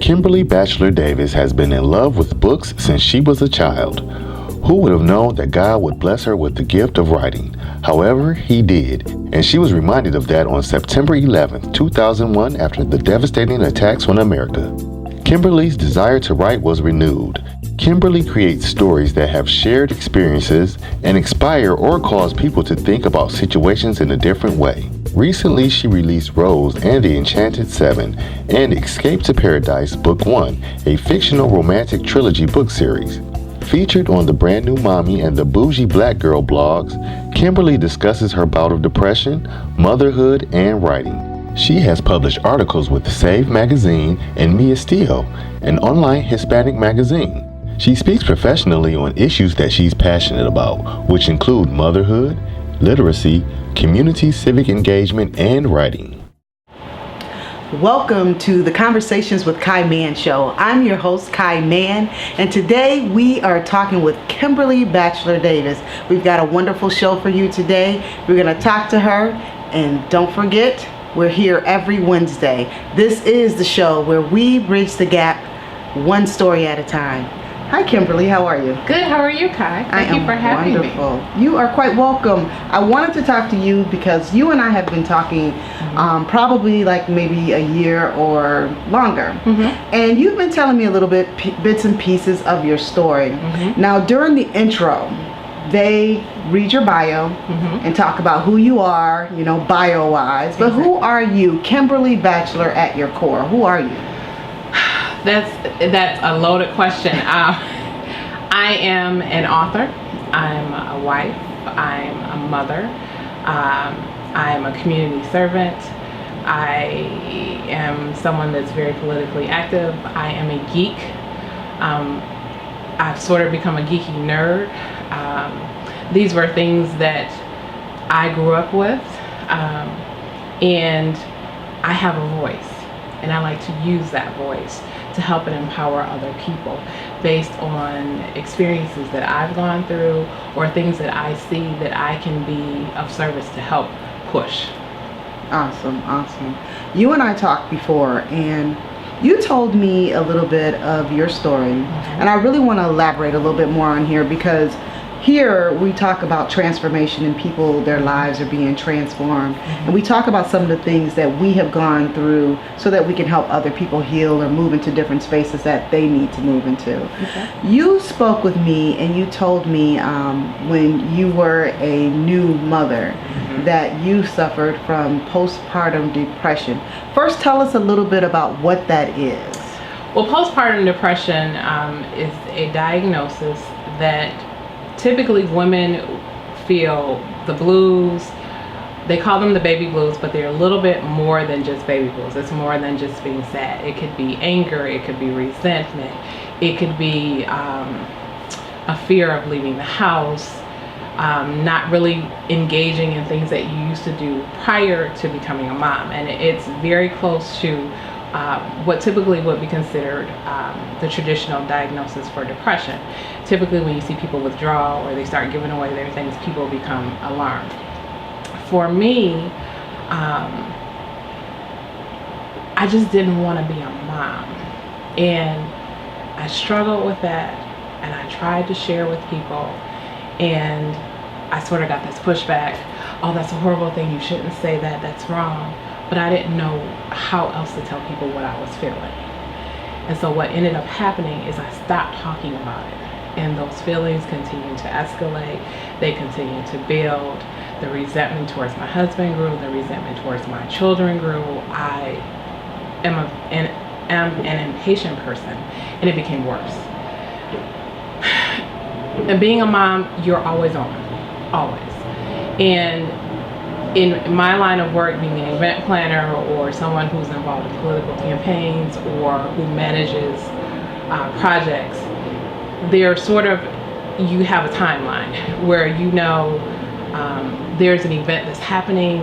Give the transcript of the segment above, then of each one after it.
Kimberly Batchelor Davis has been in love with books since she was a child. Who would have known that God would bless her with the gift of writing? However, He did, and she was reminded of that on September 11, 2001, after the devastating attacks on America. Kimberly's desire to write was renewed. Kimberly creates stories that have shared experiences and inspire or cause people to think about situations in a different way. Recently, she released Rose and the Enchanted Seven and Escape to Paradise Book 1, a fictional romantic trilogy book series. Featured on the Brand New Mommy and the Bougie Black Girl blogs, Kimberly discusses her bout of depression, motherhood, and writing. She has published articles with Save Magazine and Mi Estilo, an online Hispanic magazine. She speaks professionally on issues that she's passionate about, which include motherhood, literacy, community civic engagement, and writing. Welcome to the Conversations with Kai Mann show. I'm your host, Kai Mann, and today we are talking with Kimberly Batchelor Davis. We've got a wonderful show for you today. We're going to talk to her, and don't forget, we're here every Wednesday. This is the show where we bridge the gap one story at a time. Hi, Kimberly. How are you? Good. How are you, Kai? Thank you for having me. You are quite welcome. I wanted to talk to you because you and I have been talking probably like maybe a year or longer. And you've been telling me a little bit, bits and pieces of your story. Now, during the intro, they read your bio and talk about who you are, you know, bio-wise. But who are you, Kimberly Batchelor, at your core? Who are you? That's a loaded question. I am an author. I'm a wife. I'm a mother. I'm a community servant. I am someone that's very politically active. I am a geek. I've sort of become a geeky nerd. These were things that I grew up with, and I have a voice, and I like to use that voice to help and empower other people based on experiences that I've gone through or things that I see that I can be of service to help push. Awesome. You and I talked before, and you told me a little bit of your story, and I really want to elaborate a little bit more on here because here we talk about transformation and people, their lives are being transformed. And we talk about some of the things that we have gone through so that we can help other people heal or move into different spaces that they need to move into. You spoke with me and you told me when you were a new mother that you suffered from postpartum depression. First, tell us a little bit about what that is. Well, postpartum depression is a diagnosis that typically women feel the blues. They call them the baby blues, but they're a little bit more than just baby blues. It's more than just being sad. It could be anger, it could be resentment, it could be a fear of leaving the house, not really engaging in things that you used to do prior to becoming a mom. And it's very close to what typically would be considered the traditional diagnosis for depression. Typically when you see people withdraw or they start giving away their things, people become alarmed. For me, I just didn't want to be a mom, and I struggled with that, and I tried to share with people, and I sort of got this pushback. Oh, that's a horrible thing, you shouldn't say that, that's wrong. But I didn't know how else to tell people what I was feeling. And so what ended up happening is I stopped talking about it. And those feelings continued to escalate. They continued to build. The resentment towards my husband grew. The resentment towards my children grew. I am an impatient person, and it became worse. And being a mom, you're always on, always. And in my line of work, being an event planner or someone who's involved in political campaigns or who manages projects, they're sort of, you have a timeline where you know there's an event that's happening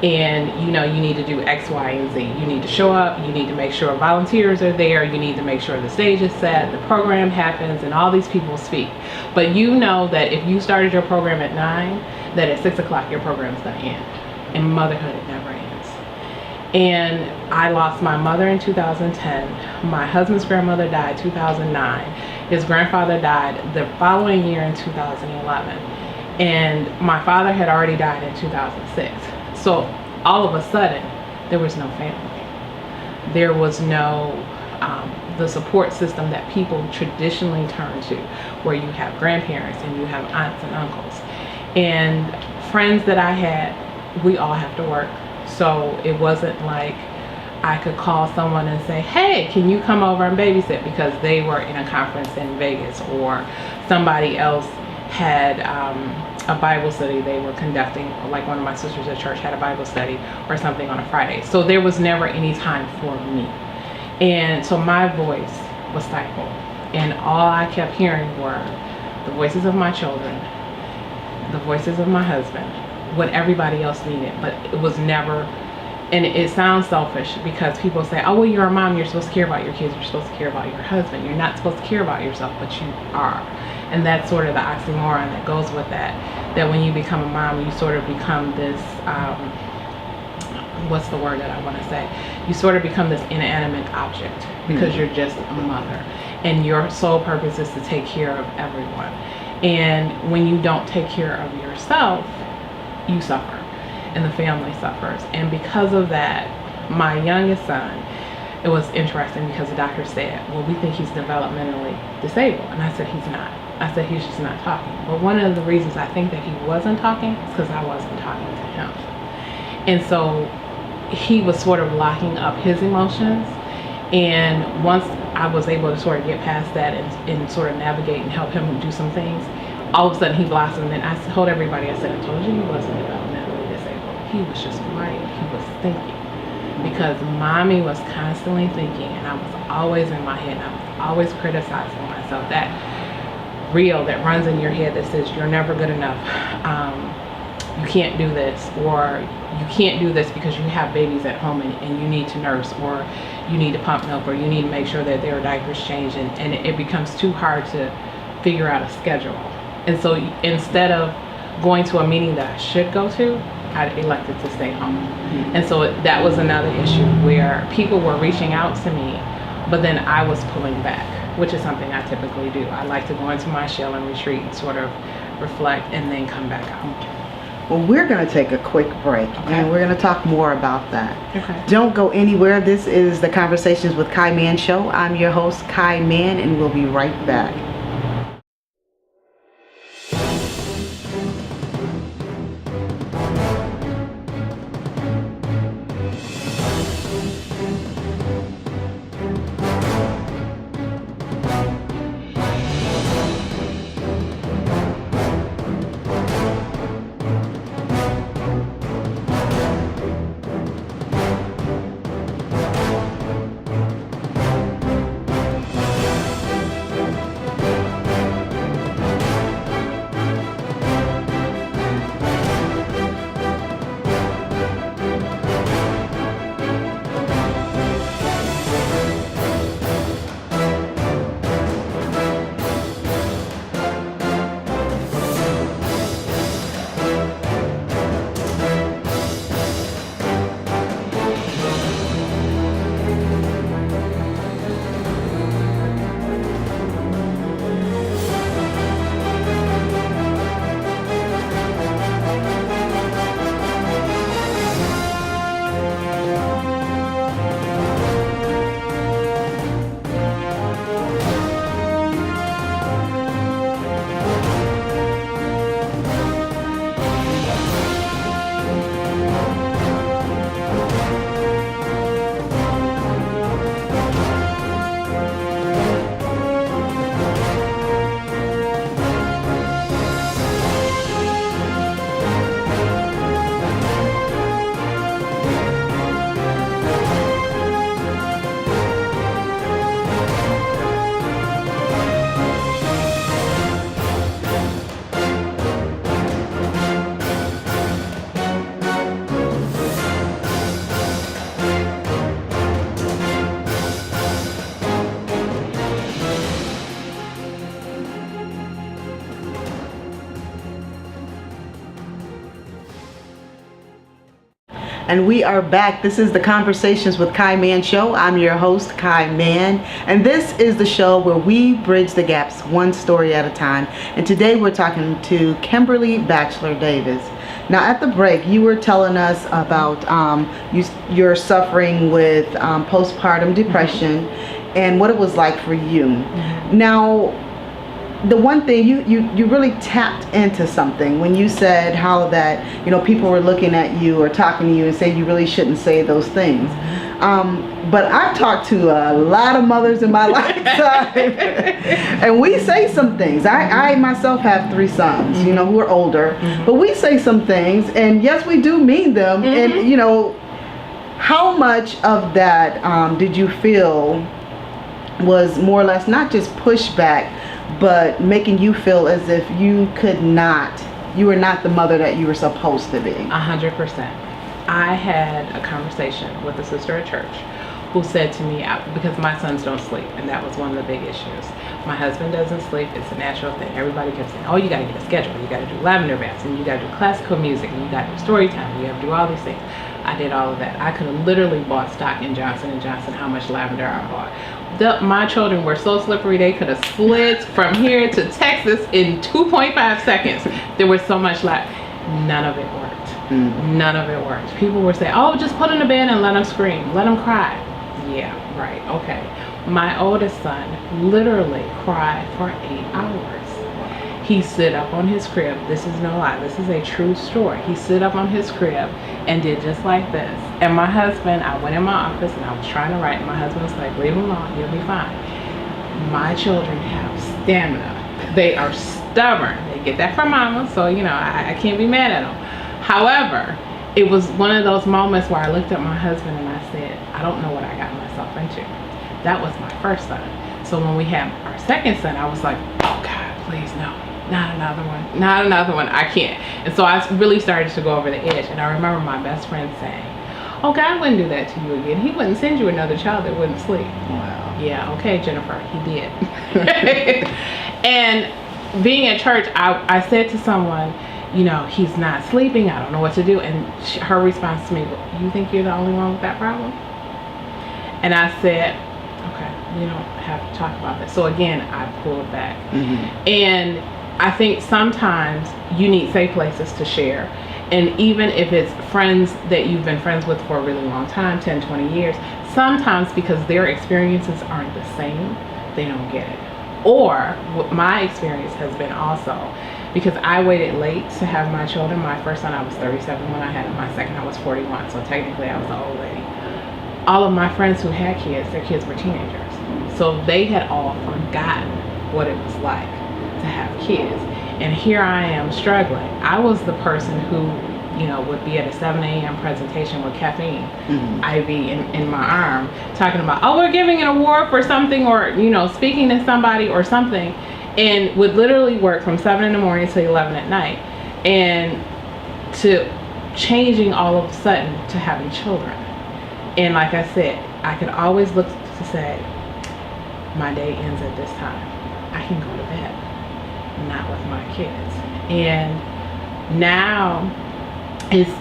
and you know you need to do X, Y, and Z. You need to show up, you need to make sure volunteers are there, you need to make sure the stage is set, the program happens, and all these people speak. But you know that if you started your program at 9, that at 6 o'clock your program is going to end. And motherhood, it never ends. And I lost my mother in 2010. My husband's grandmother died 2009. His grandfather died the following year in 2011. And my father had already died in 2006. So all of a sudden, there was no family. There was no the support system that people traditionally turn to, where you have grandparents and you have aunts and uncles. And friends that I had, we all have to work. So it wasn't like I could call someone and say, hey, can you come over and babysit, because they were in a conference in Vegas, or somebody else had a Bible study they were conducting, like one of my sisters at church had a Bible study or something on a Friday. So there was never any time for me. And so my voice was stifled. And all I kept hearing were the voices of my children, the voices of my husband, what everybody else needed. But it was never, and it sounds selfish because people say, oh, well, you're a mom, you're supposed to care about your kids, you're supposed to care about your husband. You're not supposed to care about yourself, but you are. And that's sort of the oxymoron that goes with that when you become a mom, you sort of become this, what's the word that I want to say? You sort of become this inanimate object because you're just a mother. And your sole purpose is to take care of everyone. And when you don't take care of yourself, you suffer. And the family suffers. And because of that, my youngest son, it was interesting because the doctor said, well, we think he's developmentally disabled. And I said, he's not. I said, he's just not talking. But one of the reasons I think that he wasn't talking is because I wasn't talking to him. And so he was sort of locking up his emotions. And once I was able to sort of get past that and sort of navigate and help him do some things, all of a sudden he blossomed. And I told everybody, I said, I told you he wasn't developmentally disabled. He was just quiet. He was thinking. Because mommy was constantly thinking, and I was always in my head, and I was always criticizing myself. That reel that runs in your head that says you're never good enough, you can't do this, or you can't do this because you have babies at home and you need to nurse, or you need to pump milk, or you need to make sure that their diapers change, and it becomes too hard to figure out a schedule. And so instead of going to a meeting that I should go to, I elected to stay home. And so that was another issue where people were reaching out to me, but then I was pulling back, which is something I typically do. I like to go into my shell and retreat and sort of reflect and then come back out. Well, we're going to take a quick break, and we're going to talk more about that. Okay. Don't go anywhere. This is the Conversations with Kai Mann show. I'm your host, Kai Mann, and we'll be right back. And we are back. This is the Conversations with Kai Mann show. I'm your host, Kai Mann. And this is the show where we bridge the gaps one story at a time. And today we're talking to Kimberly Batchelor Davis. Now at the break, you were telling us about you're suffering with postpartum depression and what it was like for you. Now, the one thing you really tapped into something when you said how that people were looking at you or talking to you and saying you really shouldn't say those things. But I've talked to a lot of mothers in my lifetime, and we say some things. I myself have 3 sons, who are older, but we say some things, and yes, we do mean them. And how much of that did you feel was more or less not just pushback, but making you feel as if you were not the mother that you were supposed to be? 100%. I had a conversation with a sister at church who said to me, because my sons don't sleep, and that was one of the big issues. My husband doesn't sleep. It's a natural thing. Everybody kept saying, oh, you got to get a schedule. You got to do lavender baths, and you got to do classical music, and you got to do story time, and you have to do all these things. I did all of that. I could have literally bought stock in Johnson & Johnson, how much lavender I bought. My children were so slippery, they could have slid from here to Texas in 2.5 seconds. There was so much none of it worked. None of it worked. People were saying, oh, just put in the bed and let them scream, let them cry. Yeah, right, okay. My oldest son literally cried for 8 hours. He stood up on his crib. This is no lie. This is a true story. He stood up on his crib and did just like this. And my husband, I went in my office and I was trying to write. And my husband was like, leave him alone. You'll be fine. My children have stamina. They are stubborn. They get that from mama. So, I can't be mad at them. However, it was one of those moments where I looked at my husband and I said, I don't know what I got myself into. That was my first son. So when we had our second son, I was like, oh God, please no. Not another one, I can't. And so I really started to go over the edge. And I remember my best friend saying, oh, God wouldn't do that to you again. He wouldn't send you another child that wouldn't sleep. Wow. Yeah, okay, Jennifer, he did. And being at church, I said to someone, he's not sleeping, I don't know what to do. And her response to me, you think you're the only one with that problem? And I said, okay, you don't have to talk about that. So again, I pulled back. And I think sometimes you need safe places to share. And even if it's friends that you've been friends with for a really long time, 10, 20 years, sometimes because their experiences aren't the same, they don't get it. Or what my experience has been also, because I waited late to have my children. My first son, I was 37 when I had him. My second, I was 41. So technically I was an old lady. All of my friends who had kids, their kids were teenagers. So they had all forgotten what it was like to have kids. And here I am struggling. I was the person who, would be at a 7 a.m. presentation with caffeine, IV in my arm, talking about, oh, we're giving an award for something, or, speaking to somebody or something, and would literally work from 7 in the morning to 11 at night. And to changing all of a sudden to having children. And like I said, I could always look to say, my day ends at this time. I can go to bed. Not with my kids. And now it's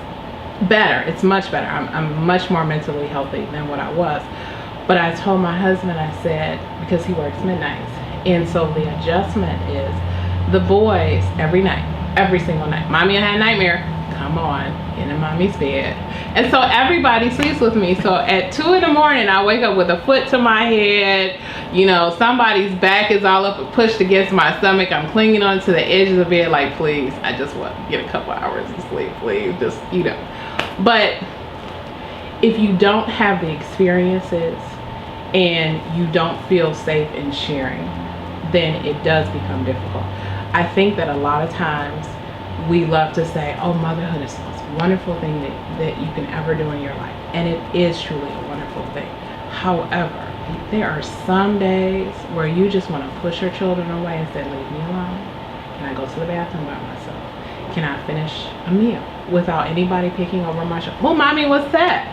better. It's much better. I'm much more mentally healthy than what I was. But I told my husband, I said, because he works midnights, and so the adjustment is the boys every night, every single night. Mommy, I had a nightmare. Come on, in mommy's bed. And so everybody sleeps with me. So at 2 in the morning, I wake up with a foot to my head. Somebody's back is all up pushed against my stomach. I'm clinging onto the edge of the bed like, please, I just want to get a couple hours of sleep, please, just, But if you don't have the experiences and you don't feel safe in sharing, then it does become difficult. I think that a lot of times we love to say, oh, motherhood is the most wonderful thing that you can ever do in your life. And it is truly a wonderful thing. However, there are some days where you just want to push your children away and say, leave me alone. Can I go to the bathroom by myself? Can I finish a meal without anybody picking over my shoulder? Well, mommy, what's that?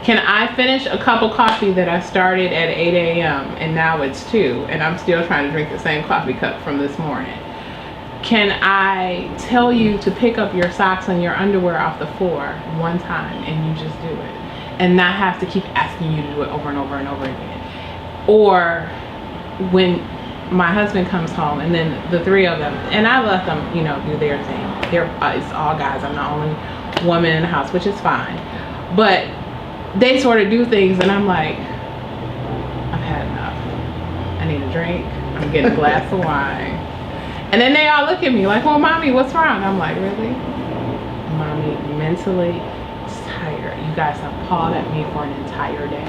Can I finish a cup of coffee that I started at 8 a.m. and now it's 2 and I'm still trying to drink the same coffee cup from this morning? can I tell you to pick up your socks and your underwear off the floor one time and you just do it, and not have to keep asking you to do it over and over and over again? Or when my husband comes home, and then the three of them, and I let them, you know, do their thing. It's all guys. I'm the only woman in the house, which is fine. But they sort of do things, and I'm like, I've had enough. I need a drink. I'm getting a glass of wine. And then they all look at me like, well, mommy, what's wrong? I'm like, really? Mommy, mentally, it's tired. You guys have pawed at me for an entire day.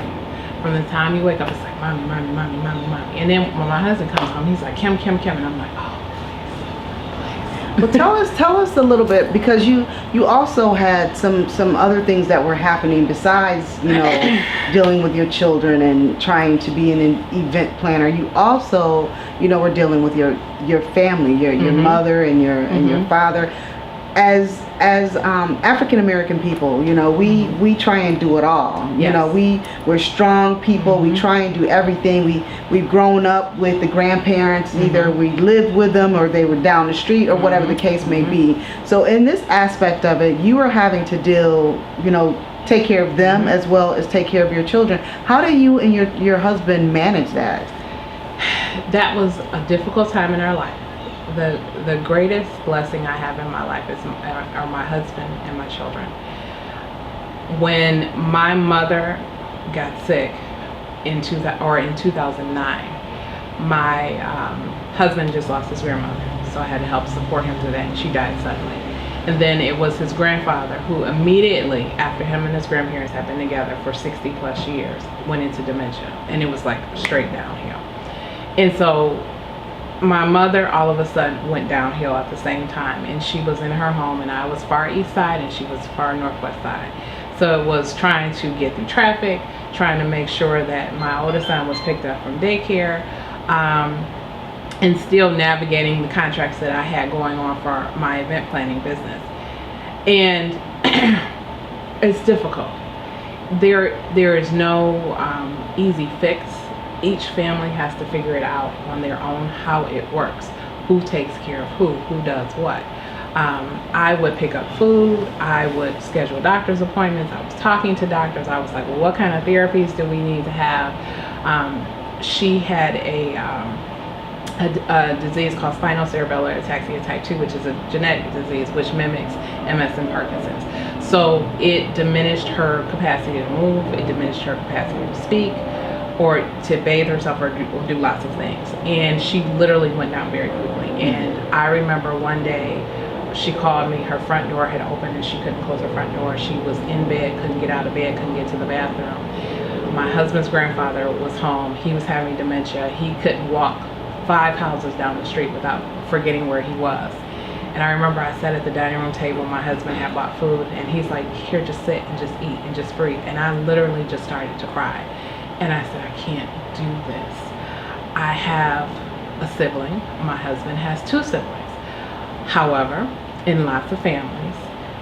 From the time you wake up, it's like, mommy, mommy, mommy, mommy, mommy. And then when my husband comes home, he's like, Kim, Kim, Kim. And I'm like, oh, please, please. Well, tell us a little bit, because you also had some other things that were happening besides, you know, dealing with your children and trying to be an event planner. You also, you know, were dealing with your family, your mother and your father. As African American people, you know, we try and do it all. Yes. You know, we're strong people. We try and do everything. We've grown up with the grandparents. Either we lived with them or they were down the street or whatever the case may be. So in this aspect of it, you are having to deal, you know, take care of them as well as take care of your children. How do you and your husband manage that? That was a difficult time in our life. The greatest blessing I have in my life are my husband and my children. When my mother got sick in 2009, my husband just lost his grandmother, so I had to help support him through that, and she died suddenly. And then it was his grandfather who immediately after him and his grandparents had been together for 60 plus years went into dementia, and it was like straight downhill. And so my mother all of a sudden went downhill at the same time, and she was in her home, and I was far east side and she was far northwest side. So it was trying to get through traffic, trying to make sure that my oldest son was picked up from daycare, and still navigating the contracts that I had going on for my event planning business. And it's difficult. There is no easy fix. Each family has to figure it out on their own how it works, who takes care of who does what. I would pick up food, I would schedule doctor's appointments, I was talking to doctors, I was like, well, what kind of therapies do we need to have? She had a disease called spinocerebellar ataxia type 2, which is a genetic disease which mimics MS and Parkinson's. So it diminished her capacity to move, it diminished her capacity to speak, or to bathe herself, or do lots of things. And she literally went down very quickly. And I remember one day she called me, her front door had opened and she couldn't close her front door. She was in bed, couldn't get out of bed, couldn't get to the bathroom. My husband's grandfather was home, he was having dementia. He couldn't walk 5 houses down the street without forgetting where he was. And I remember I sat at the dining room table, my husband had bought food, and he's like, here, just sit and just eat and just breathe. And I literally just started to cry. And I said, I can't do this. I have a sibling. My husband has 2 siblings. However, in lots of families,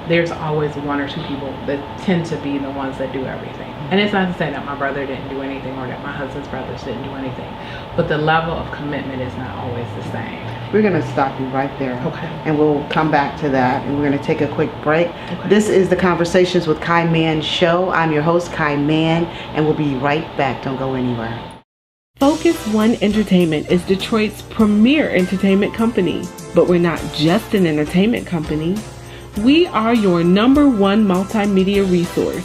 there's always 1 or 2 people that tend to be the ones that do everything. And it's not to say that my brother didn't do anything or that my husband's brothers didn't do anything, but the level of commitment is not always the same. We're going to stop you right there. Okay. And we'll come back to that, and we're going to take a quick break. Okay. This is the Conversations with Kai Mann show. I'm your host, Kai Mann, and we'll be right back. Don't go anywhere. Focus One Entertainment is Detroit's premier entertainment company. But we're not just an entertainment company. We are your #1 multimedia resource.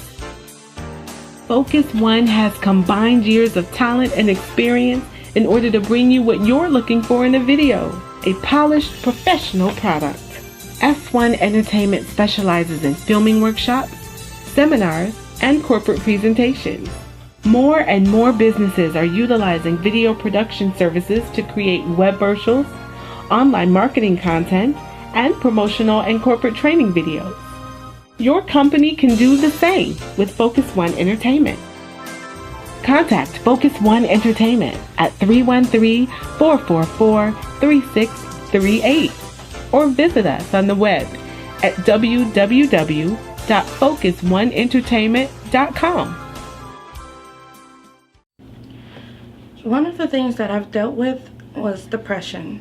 Focus One has combined years of talent and experience in order to bring you what you're looking for in a video, a polished professional product. F1 Entertainment specializes in filming workshops, seminars, and corporate presentations. More and more businesses are utilizing video production services to create web virtuals, online marketing content, and promotional and corporate training videos. Your company can do the same with Focus One Entertainment. Contact Focus One Entertainment at 313-444-3638 or visit us on the web at www.focusoneенtertainment.com. One of the things that I've dealt with was depression.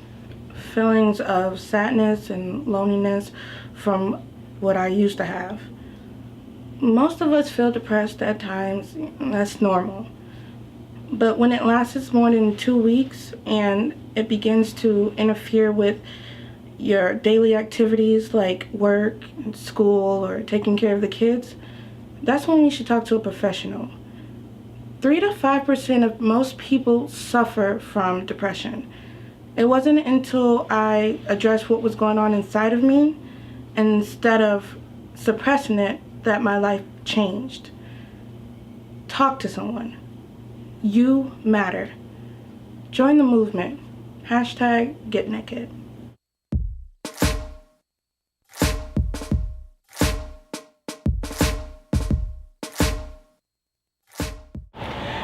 feelings of sadness and loneliness from what I used to have. Most of us feel depressed at times. That's normal. But when it lasts more than 2 weeks and it begins to interfere with your daily activities like work, school, or taking care of the kids, that's when you should talk to a professional. 3 to 5% of most people suffer from depression. It wasn't until I addressed what was going on inside of me, and instead of suppressing it, that my life changed. Talk to someone. You matter. Join the movement. #GetNaked.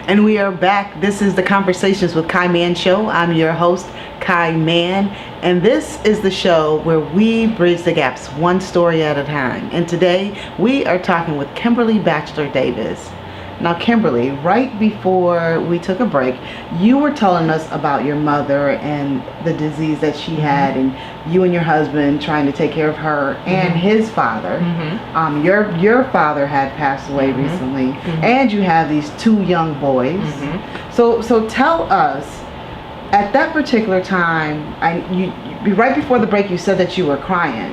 And we are back. This is the Conversations with Kai Mann show. I'm your host, Kai Mann, and this is the show where we bridge the gaps one story at a time. And today we are talking with Kimberly Batchelor Davis. Now, Kimberly, right before we took a break, you were telling us about your mother and the disease that she had, and you and your husband trying to take care of her and his father. Your father had passed away recently, and you have these 2 young boys. So tell us, at that particular time, right before the break, you said that you were crying.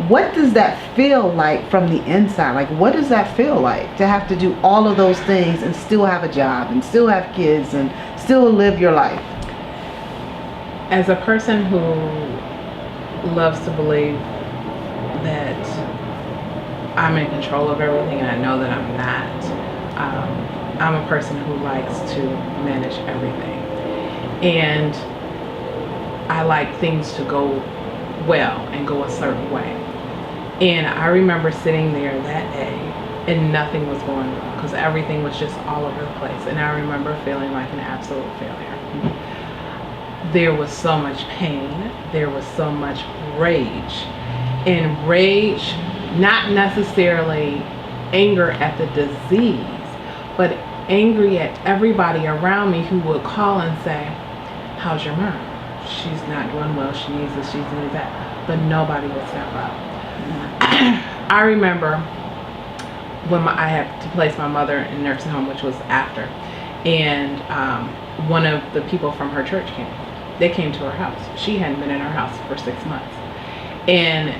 What does that feel like from the inside? Like, what does that feel like to have to do all of those things and still have a job and still have kids and still live your life? As a person who loves to believe that I'm in control of everything, and I know that I'm not, I'm a person who likes to manage everything. And I like things to go well and go a certain way. And I remember sitting there that day and nothing was going well because everything was just all over the place. And I remember feeling like an absolute failure. There was so much pain. There was so much rage. And rage, not necessarily anger at the disease, but angry at everybody around me who would call and say, "How's your mom? She's not doing well, she needs this, she needs that." But nobody would step up. I remember when I had to place my mother in nursing home, which was after, and one of the people from her church came. They came to her house. She hadn't been in her house for 6 months. And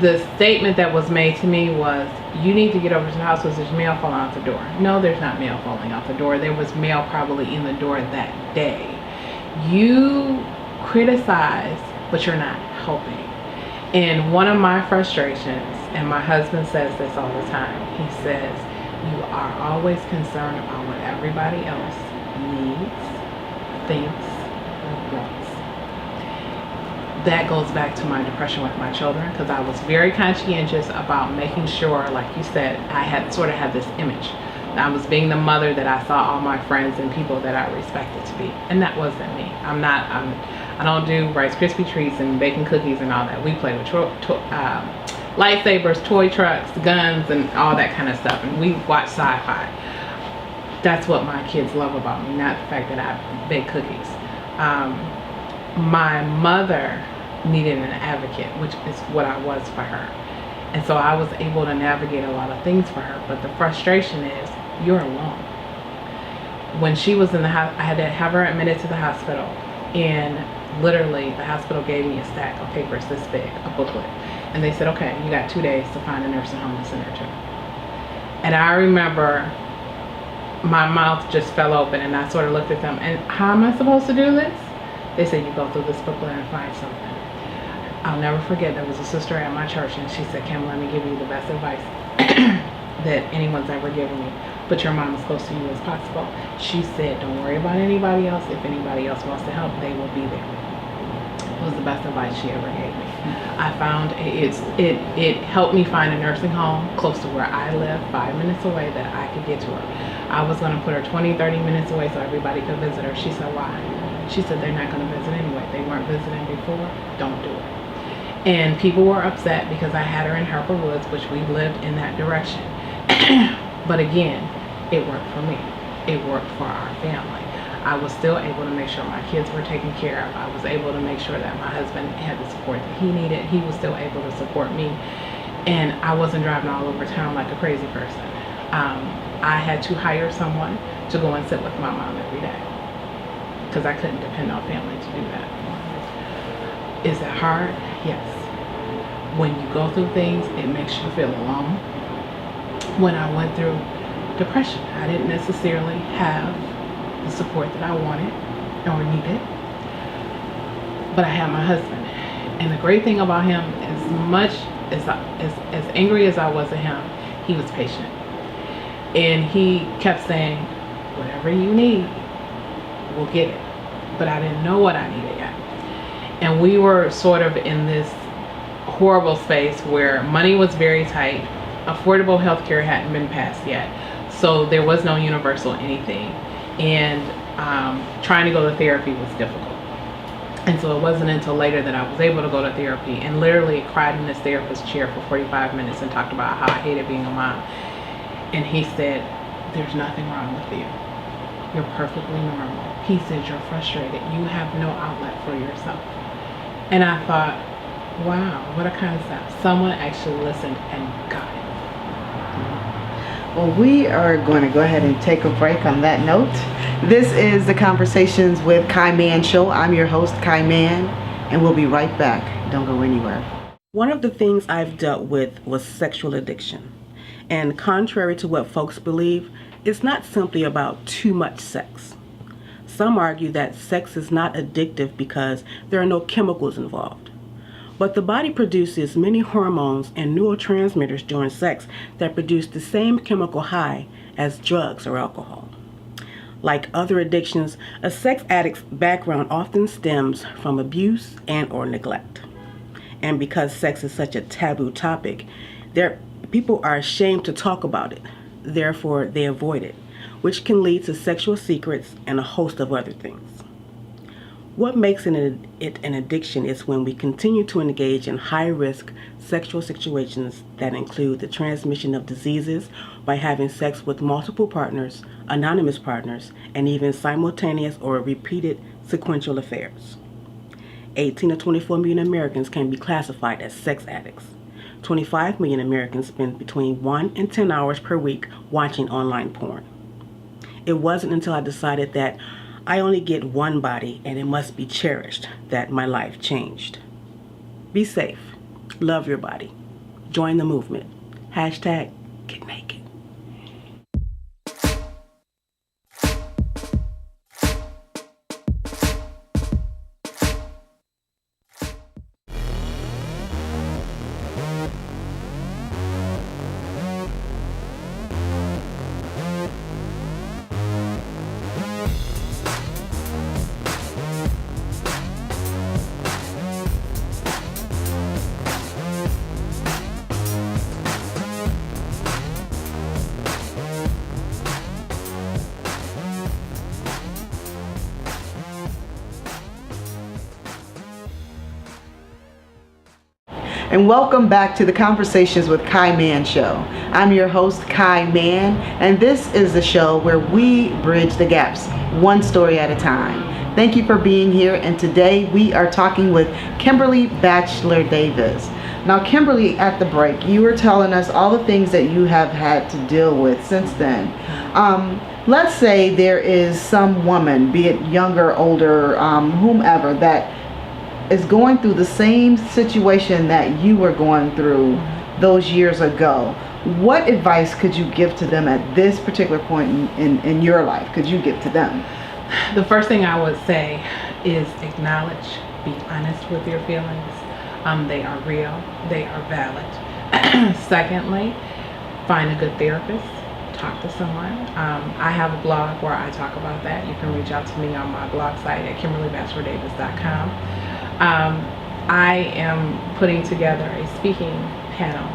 the statement that was made to me was, "You need to get over to the house because there's mail falling out the door." No, there's not mail falling out the door. There was mail probably in the door that day. You criticize, but you're not helping. And one of my frustrations, and my husband says this all the time, he says, "You are always concerned about what everybody else needs, thinks, or wants." That goes back to my depression with my children, because I was very conscientious about making sure, like you said, I had sort of had this image. I was being the mother that I saw all my friends and people that I respected to be, and that wasn't me. I don't do Rice Krispie treats and baking cookies and all that. We play with lightsabers, toy trucks, guns, and all that kind of stuff, and we watch sci-fi. That's what my kids love about me, not the fact that I bake cookies. My mother needed an advocate, which is what I was for her. And so I was able to navigate a lot of things for her, but the frustration is, you're alone. When she was in the house, I had to have her admitted to the hospital, and literally the hospital gave me a stack of papers this big, a booklet, and they said, "Okay, you got 2 days to find a nursing home to send her to." And I remember my mouth just fell open, and I sort of looked at them, and how am I supposed to do this? They said, "You go through this booklet and find something." I'll never forget, there was a sister at my church, and she said, "Kim, let me give you the best advice that anyone's ever given me. Put your mom as close to you as possible." She said, "Don't worry about anybody else. If anybody else wants to help, they will be there." It was the best advice she ever gave me. I found it helped me find a nursing home close to where I live, 5 minutes away, that I could get to her. I was going to put her 20-30 minutes away so everybody could visit her. She said, "Why?" She said, "They're not going to visit anyway. They weren't visiting before. Don't do it." And people were upset because I had her in Harper Woods, which we lived in that direction. But again, it worked for me. It worked for our family. I was still able to make sure my kids were taken care of. I was able to make sure that my husband had the support that he needed. He was still able to support me. And I wasn't driving all over town like a crazy person. I had to hire someone to go and sit with my mom every day because I couldn't depend on family to do that. Is that hard? Yes. When you go through things, it makes you feel alone. When I went through depression, I didn't necessarily have the support that I wanted or needed, but I had my husband. And the great thing about him, as much as angry as I was at him, he was patient. And he kept saying, whatever you need, we'll get it. But I didn't know what I needed yet. And we were sort of in this horrible space where money was very tight. Affordable health care hadn't been passed yet. So there was no universal anything. And trying to go to therapy was difficult. And so it wasn't until later that I was able to go to therapy and literally cried in this therapist's chair for 45 minutes and talked about how I hated being a mom. And he said, there's nothing wrong with you. You're perfectly normal. He said, you're frustrated. You have no outlet for yourself. And I thought, wow, what a concept. Someone actually listened and got it. Well, we are going to go ahead and take a break on that note. This is the Conversations with Kai Mann show. I'm your host, Kai Mann, and we'll be right back. Don't go anywhere. One of the things I've dealt with was sexual addiction. And contrary to what folks believe, it's not simply about too much sex. Some argue that sex is not addictive because there are no chemicals involved. But the body produces many hormones and neurotransmitters during sex that produce the same chemical high as drugs or alcohol. Like other addictions, a sex addict's background often stems from abuse and or neglect. And because sex is such a taboo topic, people are ashamed to talk about it. Therefore, they avoid it, which can lead to sexual secrets and a host of other things. What makes it an addiction is when we continue to engage in high-risk sexual situations that include the transmission of diseases by having sex with multiple partners, anonymous partners, and even simultaneous or repeated sequential affairs. 18 to 24 million Americans can be classified as sex addicts. 25 million Americans spend between 1 and 10 hours per week watching online porn. It wasn't until I decided that I only get one body and it must be cherished that my life changed. Be safe. Love your body. Join the movement. Hashtag get naked. And welcome back to the Conversations with Kai Mann show. I'm your host, Kai Mann, and this is the show where we bridge the gaps, one story at a time. Thank you for being here, and today we are talking with Kimberly Batchelor Davis. Now, Kimberly, at the break, you were telling us all the things that you have had to deal with since then. Let's say there is some woman, be it younger, older, whomever, that is going through the same situation that you were going through those years ago. What advice could you give to them at this particular point in your life? Could you give to them? The first thing I would say is acknowledge, be honest with your feelings. They are real, they are valid. Secondly, find a good therapist, talk to someone. I have a blog where I talk about that. You can reach out to me on my blog site at KimberlyBatchelorDavis.com. I am putting together a speaking panel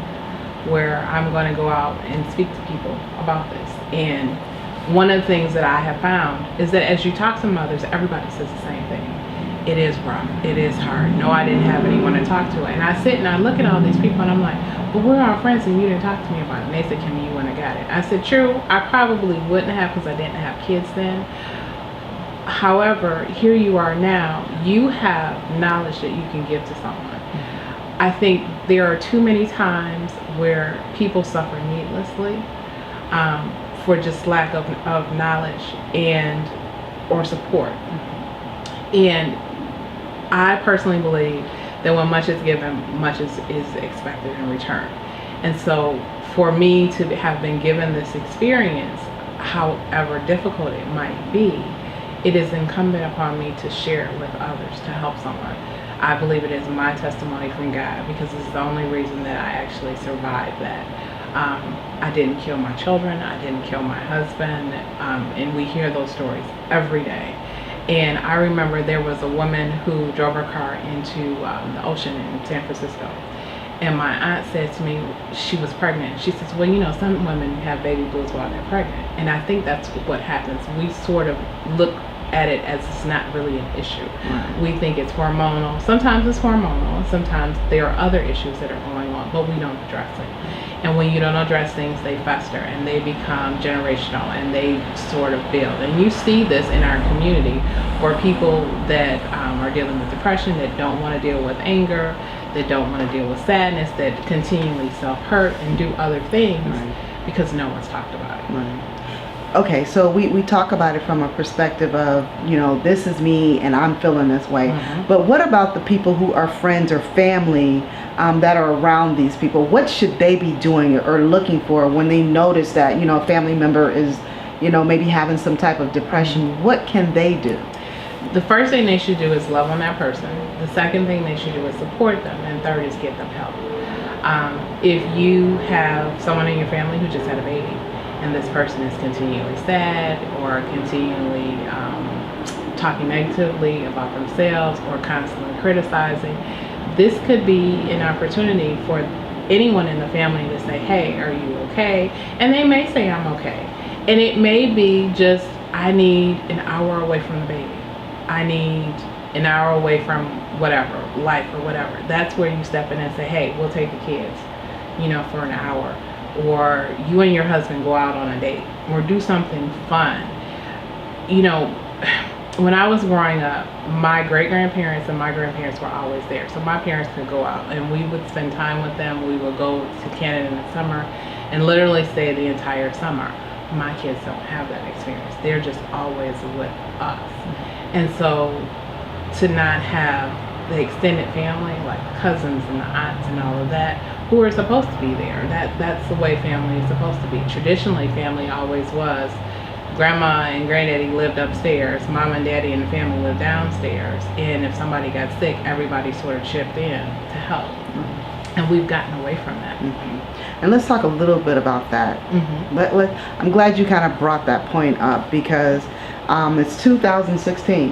where I'm going to go out and speak to people about this. And one of the things that I have found is that as you talk to mothers, everybody says the same thing. It is rough. It is hard. No, I didn't have anyone to talk to. And I sit and I look at all these people and I'm like, well, we're our friends and you didn't talk to me about it. And they said, Kim, you wouldn't have got it. I said, true, I probably wouldn't have because I didn't have kids then. However, here you are now, you have knowledge that you can give to someone. I think there are too many times where people suffer needlessly for just lack of knowledge and or support. And I personally believe that when much is given, much is expected in return. And so for me to have been given this experience, however difficult it might be, it is incumbent upon me to share it with others, to help someone. I believe it is my testimony from God, because it's the only reason that I actually survived that. I didn't kill my children, I didn't kill my husband, and we hear those stories every day. And I remember there was a woman who drove her car into the ocean in San Francisco. And my aunt said to me, she was pregnant. She says, well, you know, some women have baby blues while they're pregnant. And I think that's what happens. We sort of look at it as it's not really an issue. Right. We think it's hormonal. Sometimes it's hormonal. Sometimes there are other issues that are going on, but we don't address it. And when you don't address things, they fester and they become generational and they sort of build. And you see this in our community where people that are dealing with depression, that don't want to deal with anger, that don't want to deal with sadness, that continually self-hurt and do other things because no one's talked about it. Right. Okay, so we talk about it from a perspective of, you know, this is me and I'm feeling this way. But what about the people who are friends or family that are around these people? What should they be doing or looking for when they notice that, you know, a family member is, you know, maybe having some type of depression? What can they do? The first thing they should do is love on that person. The second thing they should do is support them. And third is get them help. If you have someone in your family who just had a baby, and this person is continually sad or continually talking negatively about themselves or constantly criticizing, this could be an opportunity for anyone in the family to say, hey, are you okay? And they may say, I'm okay. And it may be just, I need an hour away from the baby. I need an hour away from whatever, life or whatever. That's where you step in and say, hey, we'll take the kids, you know, for an hour. Or you and your husband go out on a date or do something fun. You know, when I was growing up, my great-grandparents and my grandparents were always there. So my parents could go out and we would spend time with them. We would go to Canada in the summer and literally stay the entire summer. My kids don't have that experience. They're just always with us. And so to not have the extended family, like cousins and the aunts and all of that, who are supposed to be there. That's the way family is supposed to be. Traditionally, family always was. Grandma and granddaddy lived upstairs. Mom and daddy and the family lived downstairs. And if somebody got sick, everybody sort of chipped in to help. And we've gotten away from that. And let's talk a little bit about that. I'm glad you kind of brought that point up because it's 2016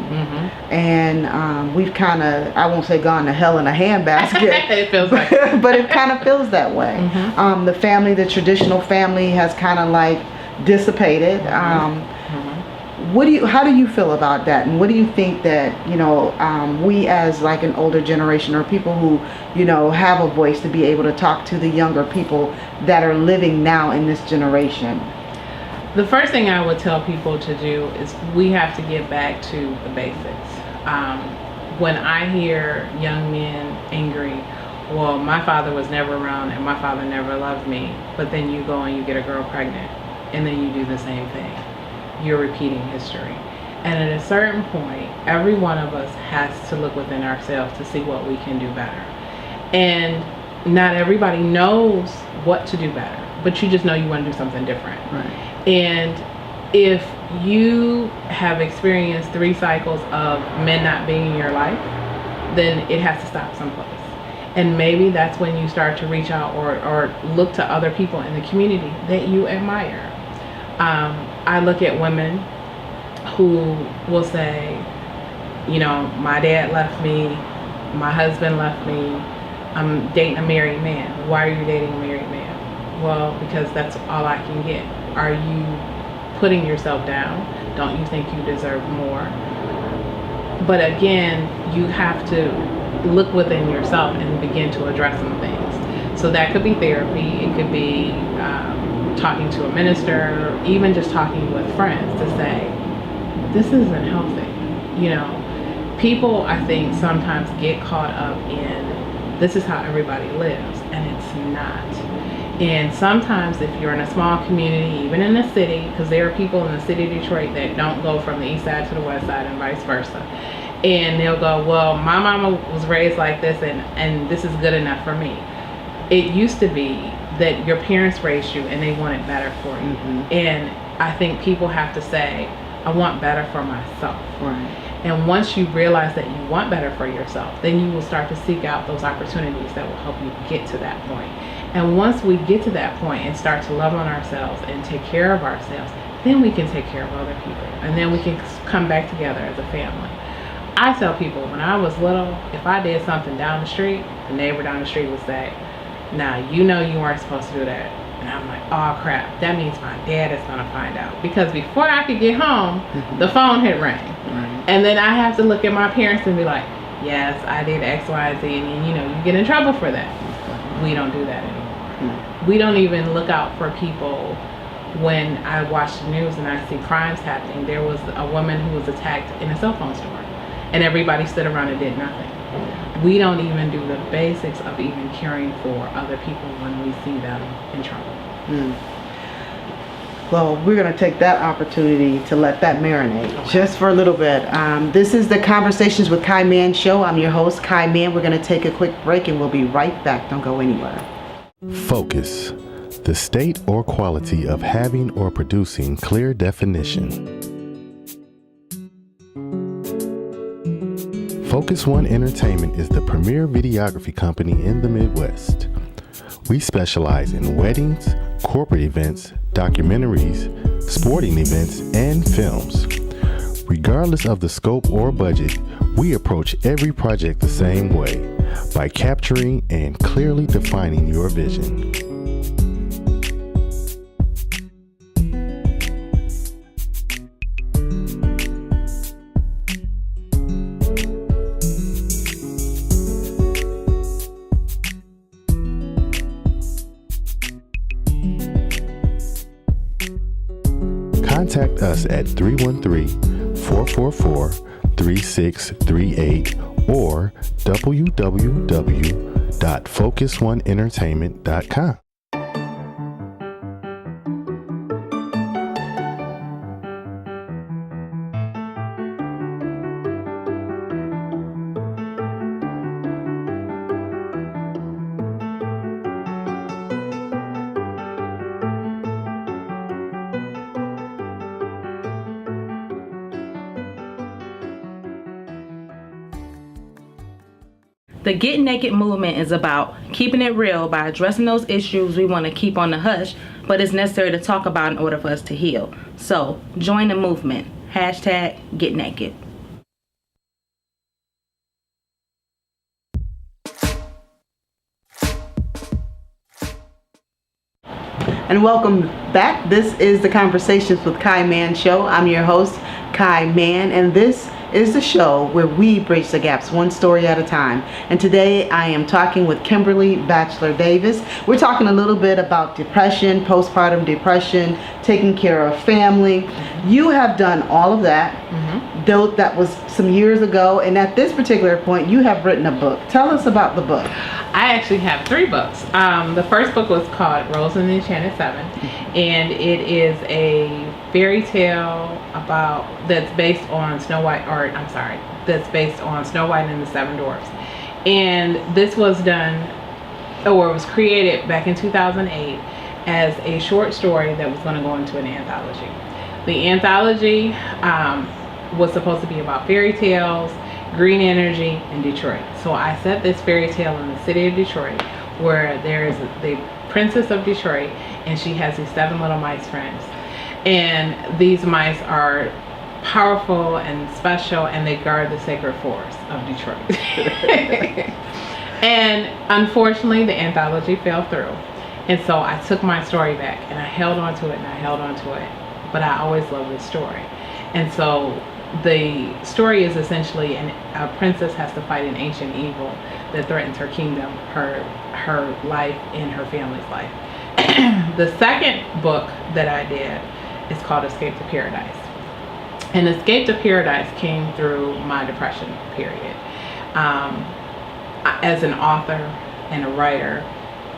and we've kind of, I won't say gone to hell in a handbasket. It feels like but it kind of feels that way. The family, the traditional family has kind of like dissipated. How do you feel about that? And what do you think that, you know, we as like an older generation or people who, you know, have a voice to be able to talk to the younger people that are living now in this generation? The first thing I would tell people to do is we have to get back to the basics. When I hear young men angry, well, my father was never around and my father never loved me, but then you go and you get a girl pregnant and then you do the same thing. You're repeating history. And at a certain point, every one of us has to look within ourselves to see what we can do better. And not everybody knows what to do better, but you just know you want to do something different. Right. And if you have experienced 3 cycles of men not being in your life, then it has to stop someplace. And maybe that's when you start to reach out or look to other people in the community that you admire. I look at women who will say, you know, my dad left me, my husband left me, I'm dating a married man. Why are you dating a married man? Well, because that's all I can get. Are you putting yourself down? Don't you think you deserve more? But again, you have to look within yourself and begin to address some things. So that could be therapy. It could be talking to a minister, even just talking with friends to say, this isn't healthy. You know, people, I think, sometimes get caught up in this is how everybody lives, and it's not. And sometimes if you're in a small community, even in a city, because there are people in the city of Detroit that don't go from the east side to the west side and vice versa. And they'll go, well, my mama was raised like this and this is good enough for me. It used to be that your parents raised you and they wanted better for you. And I think people have to say, I want better for myself. Right. And once you realize that you want better for yourself, then you will start to seek out those opportunities that will help you get to that point. And once we get to that point and start to love on ourselves and take care of ourselves, then we can take care of other people. And then we can come back together as a family. I tell people, when I was little, if I did something down the street, the neighbor down the street would say, now, you know you weren't supposed to do that. And I'm like, oh crap, that means my dad is gonna find out. Because before I could get home, the phone had rang. Right. And then I have to look at my parents and be like, yes, I did X, Y, Z, and you know, you get in trouble for that. We don't do that anymore. We don't even look out for people. When I watch the news and I see crimes happening, there was a woman who was attacked in a cell phone store, and everybody stood around and did nothing. We don't even do the basics of even caring for other people when we see them in trouble. Well, we're going to take that opportunity to let that marinate just for a little bit. This is the Conversations with Kai Mann show. I'm your host, Kai Mann. We're going to take a quick break and we'll be right back. Don't go anywhere. Focus. The state or quality of having or producing clear definition. Focus One Entertainment is the premier videography company in the Midwest. We specialize in weddings, corporate events, documentaries, sporting events, and films. Regardless of the scope or budget, we approach every project the same way, by capturing and clearly defining your vision. Contact us at 313-444-3638 or www.focusoneNtertainment.com. The Get Naked movement is about keeping it real by addressing those issues we want to keep on the hush, but it's necessary to talk about in order for us to heal. So, join the movement. Hashtag Get Naked. And welcome back. This is the Conversations with Kai Mann show. I'm your host, Kai Mann, and this is the show where we bridge the gaps one story at a time. And today I am talking with Kimberly Batchelor Davis. We're talking a little bit about depression, postpartum depression, taking care of family. You have done all of that. Though that was some years ago, and at this particular point you have written a book. Tell us about the book. I actually have 3 books. The first book was called Rose and the Enchanted Seven, and it is a fairy tale that's based on Snow White and the Seven Dwarfs. And this was done, or it was created back in 2008 as a short story that was going to go into an anthology. The anthology was supposed to be about fairy tales, green energy, and Detroit. So I set this fairy tale in the city of Detroit, where there is the princess of Detroit, and she has these 7 little mice friends. And these mice are powerful and special, and they guard the sacred forest of Detroit. And unfortunately, the anthology fell through. And so I took my story back, and I held on to it, and I held on to it. But I always loved this story. And so the story is essentially a princess has to fight an ancient evil that threatens her kingdom, her life, and her family's life. The second book that I did is called Escape to Paradise. And Escape to Paradise came through my depression period. As an author and a writer,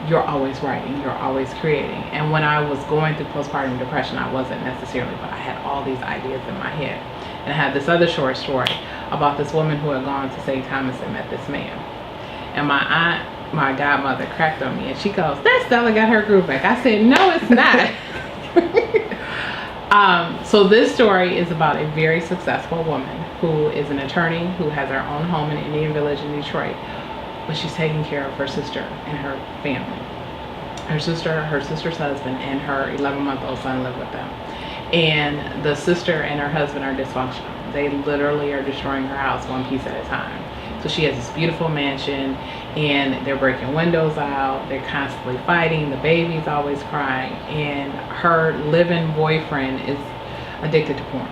you're always writing, you're always creating. And when I was going through postpartum depression, I wasn't necessarily, but I had all these ideas in my head. And I had this other short story about this woman who had gone to St. Thomas and met this man. And my aunt, my godmother, cracked on me and she goes, "That Stella got her groove back." I said, "No, it's not." So this story is about a very successful woman who is an attorney who has her own home in Indian Village in Detroit, but she's taking care of her sister and her family. Her sister's husband, and her 11-month-old son live with them. And the sister and her husband are dysfunctional. They literally are destroying her house one piece at a time. So she has this beautiful mansion and they're breaking windows out. They're constantly fighting. The baby's always crying. And her live-in boyfriend is addicted to porn.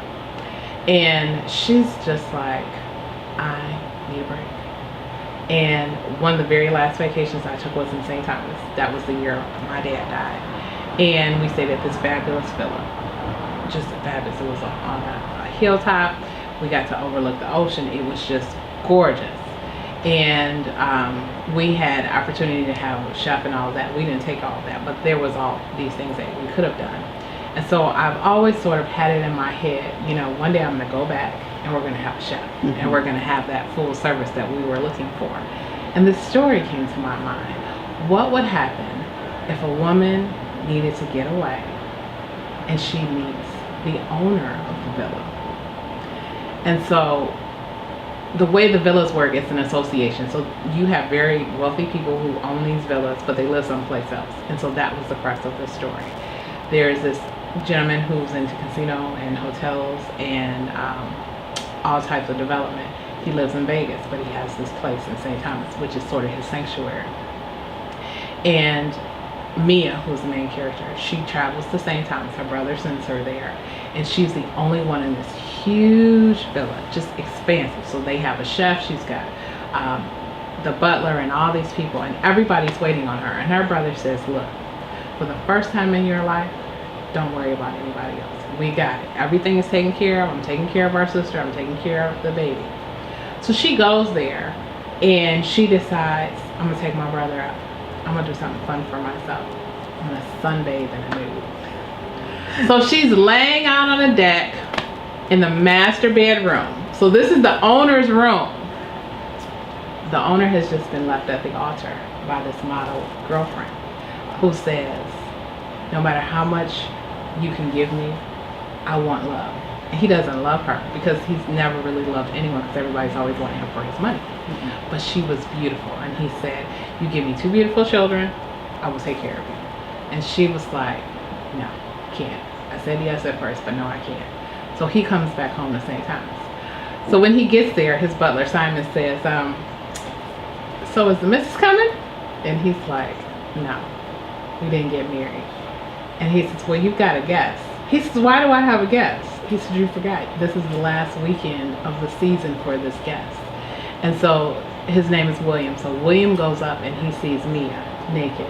And she's just like, I need a break. And one of the very last vacations I took was in St. Thomas. That was the year my dad died. And we stayed at this fabulous villa. Just fabulous. It was on a hilltop. We got to overlook the ocean. It was just gorgeous. And we had opportunity to have a chef and all of that. We didn't take all of that, but there was all these things that we could have done. And so I've always sort of had it in my head, you know, one day I'm going to go back and we're going to have a chef. Mm-hmm. And we're going to have that full service that we were looking for. And this story came to my mind. What would happen if a woman needed to get away and she meets the owner of the villa? And so the way the villas work, it's an association. So you have very wealthy people who own these villas, but they live someplace else. And so that was the crux of the story. There's this gentleman who's into casino and hotels and all types of development. He lives in Vegas, but he has this place in St. Thomas, which is sort of his sanctuary. And Mia, who's the main character, she travels to St. Thomas. Her brother sends her there. And she's the only one in this huge villa, just expansive. So they have a chef, she's got the butler and all these people, and everybody's waiting on her. And her brother says, look, for the first time in your life, don't worry about anybody else. We got it. Everything is taken care of. I'm taking care of our sister. I'm taking care of the baby. So she goes there and she decides, I'm going to take my brother out. I'm going to do something fun for myself. I'm going to sunbathe in a nude. So she's laying out on a deck in the master bedroom. So this is the owner's room. The owner has just been left at the altar by this model girlfriend who says, no matter how much you can give me, I want love. And he doesn't love her because he's never really loved anyone because everybody's always wanting him for his money. Mm-hmm. But she was beautiful. And he said, you give me 2 beautiful children, I will take care of you. And she was like, no, can't. I said yes at first, but no, I can't. So he comes back home to St. Thomas. So when he gets there, his butler, Simon, says, so is the missus coming? And he's like, no, we didn't get married. And he says, well, you've got a guest. He says, why do I have a guest? He says, you forgot. This is the last weekend of the season for this guest. And so his name is William. So William goes up and he sees Mia naked.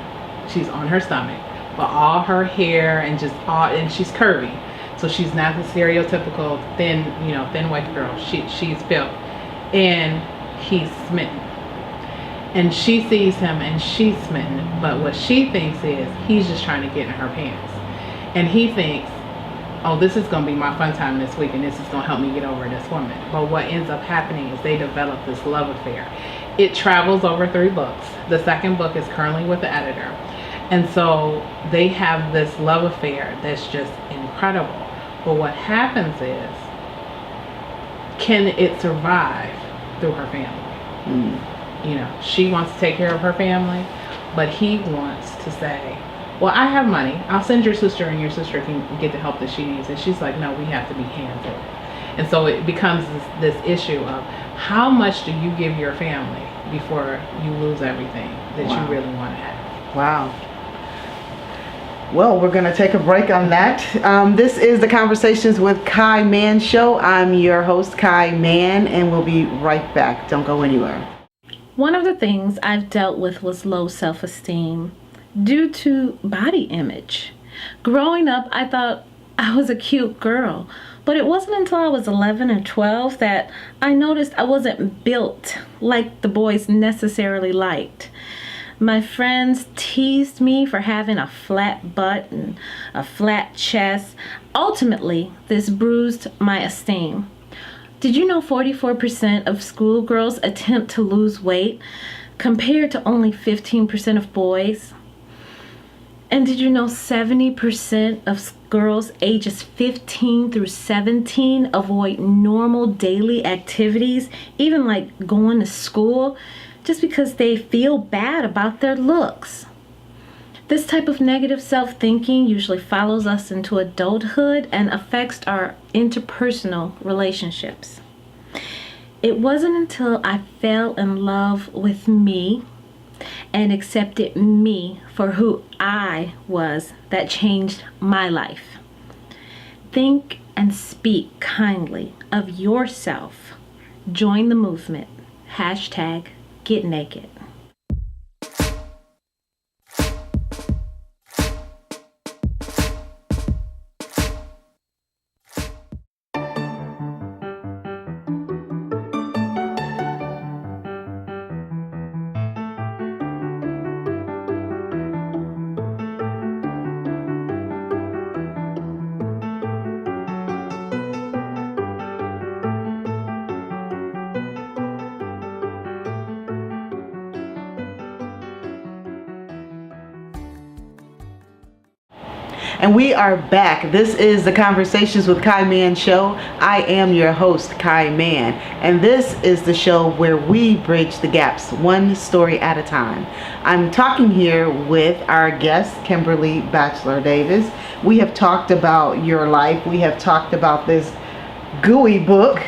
She's on her stomach, but all her hair and and she's curvy. So she's not the stereotypical thin white girl. She's built. And he's smitten. And she sees him and she's smitten. But what she thinks is he's just trying to get in her pants. And he thinks, oh, this is going to be my fun time this week and this is going to help me get over this woman. But what ends up happening is they develop this love affair. It travels over 3 books. The second book is currently with the editor. And so they have this love affair that's just incredible. But what happens is, can it survive through her family? You know, she wants to take care of her family, but he wants to say, well, I have money. I'll send your sister and your sister can get the help that she needs. And she's like, no, we have to be hands-on. And so it becomes this issue of how much do you give your family before you lose everything that you really want to have? Wow. Well, we're going to take a break on that. This is the Conversations with Kai Mann show. I'm your host, Kai Mann, and we'll be right back. Don't go anywhere. One of the things I've dealt with was low self-esteem due to body image. Growing up, I thought I was a cute girl, But it wasn't until I was 11 or 12 that I noticed I wasn't built like the boys necessarily liked. My friends teased me for having a flat butt and a flat chest. Ultimately, this bruised my esteem. Did you know 44% of schoolgirls attempt to lose weight compared to only 15% of boys? And did you know 70% of girls ages 15 through 17 avoid normal daily activities, even like going to school, just because they feel bad about their looks? This type of negative self-thinking usually follows us into adulthood and affects our interpersonal relationships. It wasn't until I fell in love with me and accepted me for who I was that changed my life. Think and speak kindly of yourself. Join the movement. #Get Naked. And we are back. This is the Conversations with Kai Mann show. I am your host, Kai Mann. And this is the show where we bridge the gaps one story at a time. I'm talking here with our guest, Kimberly Batchelor Davis. We have talked about your life. We have talked about this gooey book,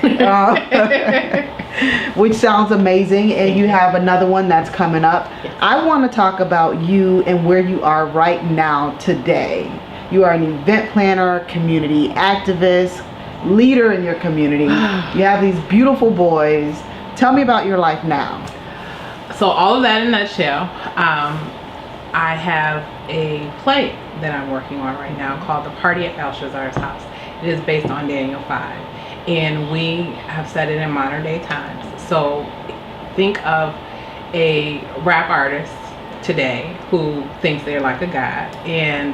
which sounds amazing. And you have another one that's coming up. I want to talk about you and where you are right now today. You are an event planner, community activist, leader in your community. You have these beautiful boys. Tell me about your life now. So all of that in a nutshell, I have a play that I'm working on right now called The Party at Belshazzar's House. It is based on Daniel 5. And we have set it in modern day times. So think of a rap artist today who thinks they're like a god, and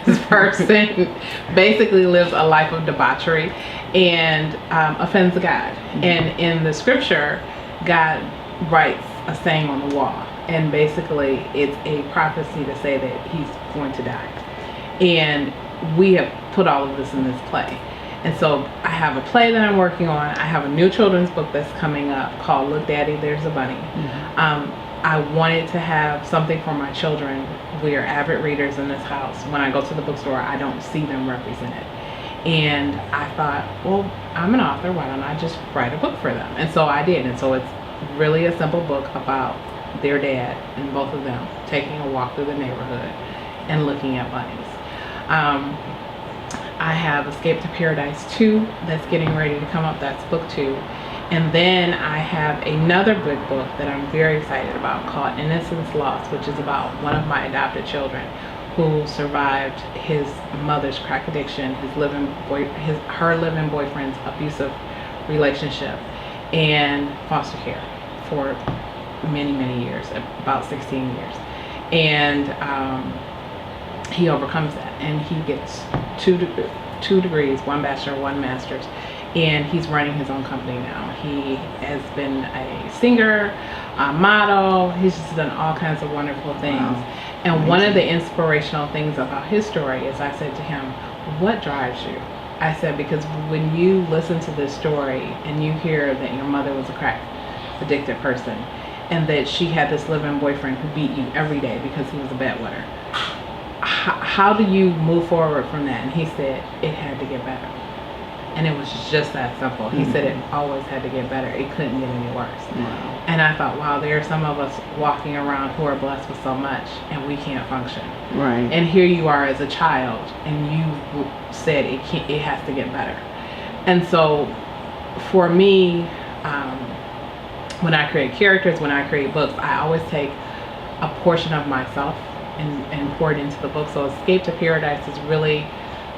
this person basically lives a life of debauchery and offends God. And in the scripture, God writes a saying on the wall, and basically it's a prophecy to say that he's going to die. And we have put all of this in this play. And so I have a play that I'm working on. I have a new children's book that's coming up called Look Daddy, There's a Bunny. I wanted to have something for my children. We are avid readers in this house. When I go to the bookstore, I don't see them represented. And I thought, well, I'm an author, why don't I just write a book for them? And so I did. And so it's really a simple book about their dad and both of them taking a walk through the neighborhood and looking at bunnies. I have Escape to Paradise 2 that's getting ready to come up. That's book 2. And then I have another big book that I'm very excited about called Innocence Lost, which is about one of my adopted children who survived his mother's crack addiction, her living boyfriend's abusive relationship, and foster care for many, many years, about 16 years. And he overcomes that, and he gets two degrees, one bachelor, one master's. And he's running his own company now. He has been a singer, a model. He's just done all kinds of wonderful things. Wow. And amazing. One of the inspirational things about his story is I said to him, what drives you? I said, because when you listen to this story and you hear that your mother was a crack addicted person and that she had this living boyfriend who beat you every day because he was a bedwetter, how do you move forward from that? And he said, it had to get better. And it was just that simple. He said it always had to get better. It couldn't get any worse. Wow. And I thought, wow, there are some of us walking around who are blessed with so much and we can't function. Right. And here you are as a child and you said it has to get better. And so for me, when I create characters, when I create books, I always take a portion of myself and pour it into the book. So Escape to Paradise is really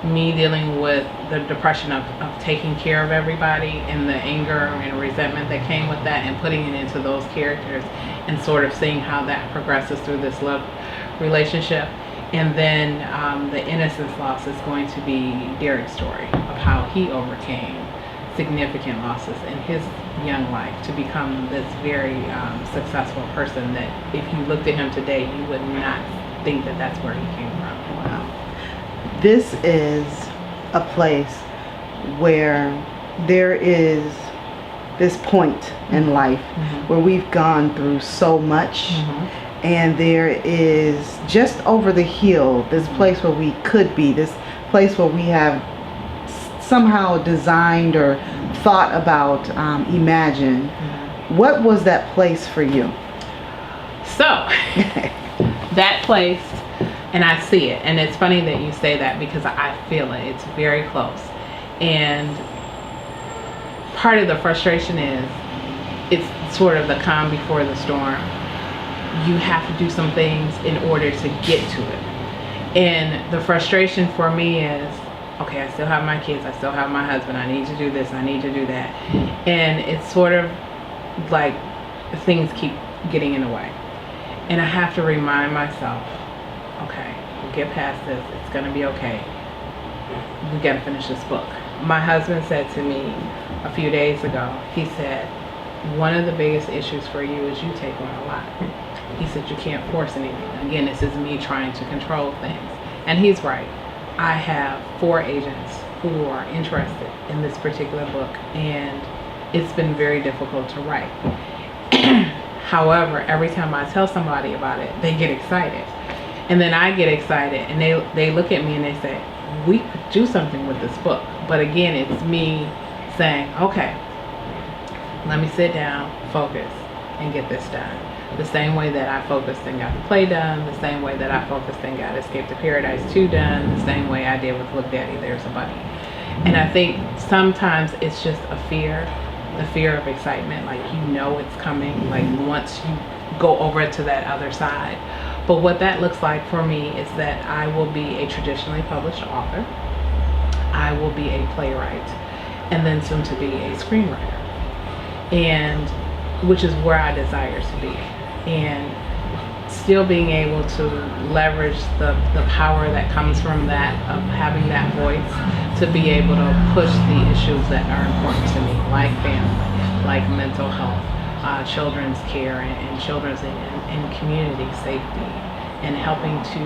me dealing with the depression of taking care of everybody and the anger and resentment that came with that, and putting it into those characters and sort of seeing how that progresses through this love relationship. And then the innocence loss is going to be Derek's story of how he overcame significant losses in his young life to become this very successful person that if you looked at him today, you would not think that that's where he came from. Wow. This is a place where there is this point in life where we've gone through so much, and there is just over the hill this place where we could be, this place where we have somehow designed or thought about, imagined. What was that place for you? So that place, and I see it, and it's funny that you say that because I feel it. It's very close. And part of the frustration is it's sort of the calm before the storm. You have to do some things in order to get to it. And the frustration for me is, okay, I still have my kids, I still have my husband, I need to do this, I need to do that. And it's sort of like things keep getting in the way. And I have to remind myself, okay, we'll get past this, it's gonna be okay. We gotta finish this book. My husband said to me a few days ago, he said, one of the biggest issues for you is you take on a lot. He said, you can't force anything. Again, this is me trying to control things. And he's right. I have 4 agents who are interested in this particular book, and it's been very difficult to write. However, every time I tell somebody about it, they get excited. And then I get excited, and they look at me and they say, we could do something with this book. But again, it's me saying, okay, let me sit down, focus, and get this done. The same way that I focused and got the play done, the same way that I focused and got Escape to Paradise 2 done, the same way I did with Look Daddy, There's a Bunny. And I think sometimes it's just a fear, the fear of excitement, like you know it's coming, like once you go over to that other side. But what that looks like for me is that I will be a traditionally published author, I will be a playwright, and then soon to be a screenwriter, and which is where I desire to be. And still being able to leverage the power that comes from that, of having that voice, to be able to push the issues that are important to me, like family, like mental health, children's care, and children's and community safety, and helping to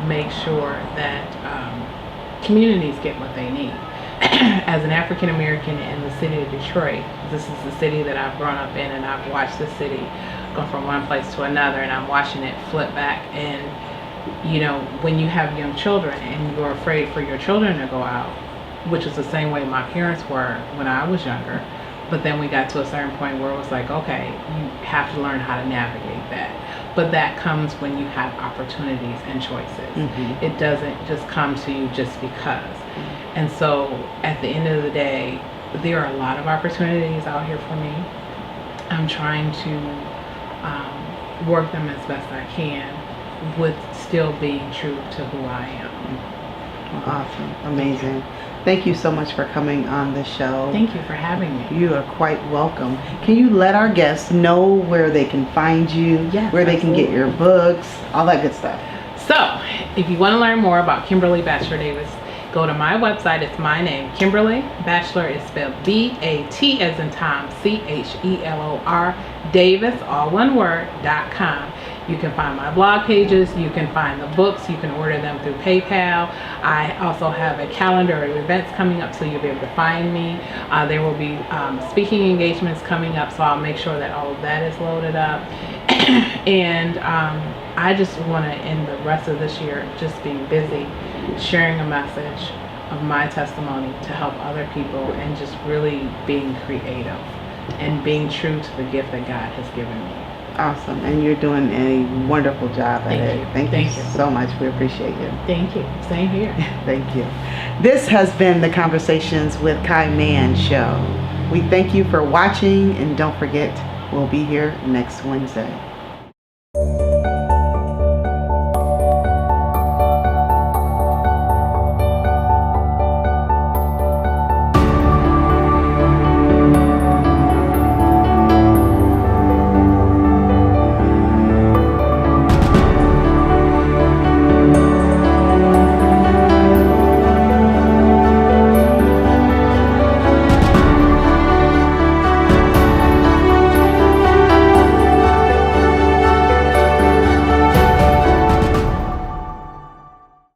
make sure that communities get what they need. As an African American in the city of Detroit, this is the city that I've grown up in, and I've watched the city go from one place to another, and I'm watching it flip back. And you know, when you have young children and you're afraid for your children to go out, which is the same way my parents were when I was younger, but then we got to a certain point where it was like, okay, you have to learn how to navigate that. But that comes when you have opportunities and choices. It doesn't just come to you just because. And so at the end of the day, there are a lot of opportunities out here for me. I'm trying to work them as best I can with still being true to who I am. Awesome. Amazing. Thank you so much for coming on the show. Thank you for having me. You are quite welcome. Can you let our guests know where they can find you, Yes, where they absolutely. can get your books, all that good stuff? So, if you want to learn more about Kimberly Batchelor Davis, go to my website. It's my name. Kimberly Batchelor is spelled B-A-T as in Tom, C-H-E-L-O-R, Davis, all one word, .com. You can find my blog pages, you can find the books, you can order them through PayPal. I also have a calendar of events coming up, so you'll be able to find me. There will be speaking engagements coming up, so I'll make sure that all of that is loaded up. And I just want to end the rest of this year just being busy, sharing a message of my testimony to help other people, and just really being creative and being true to the gift that God has given me. Awesome. And you're doing a wonderful job at it. Thank you so much. We appreciate you. Thank you. Same here. Thank you. This has been the Conversations with Kai Mann show. We thank you for watching, and don't forget, we'll be here next Wednesday.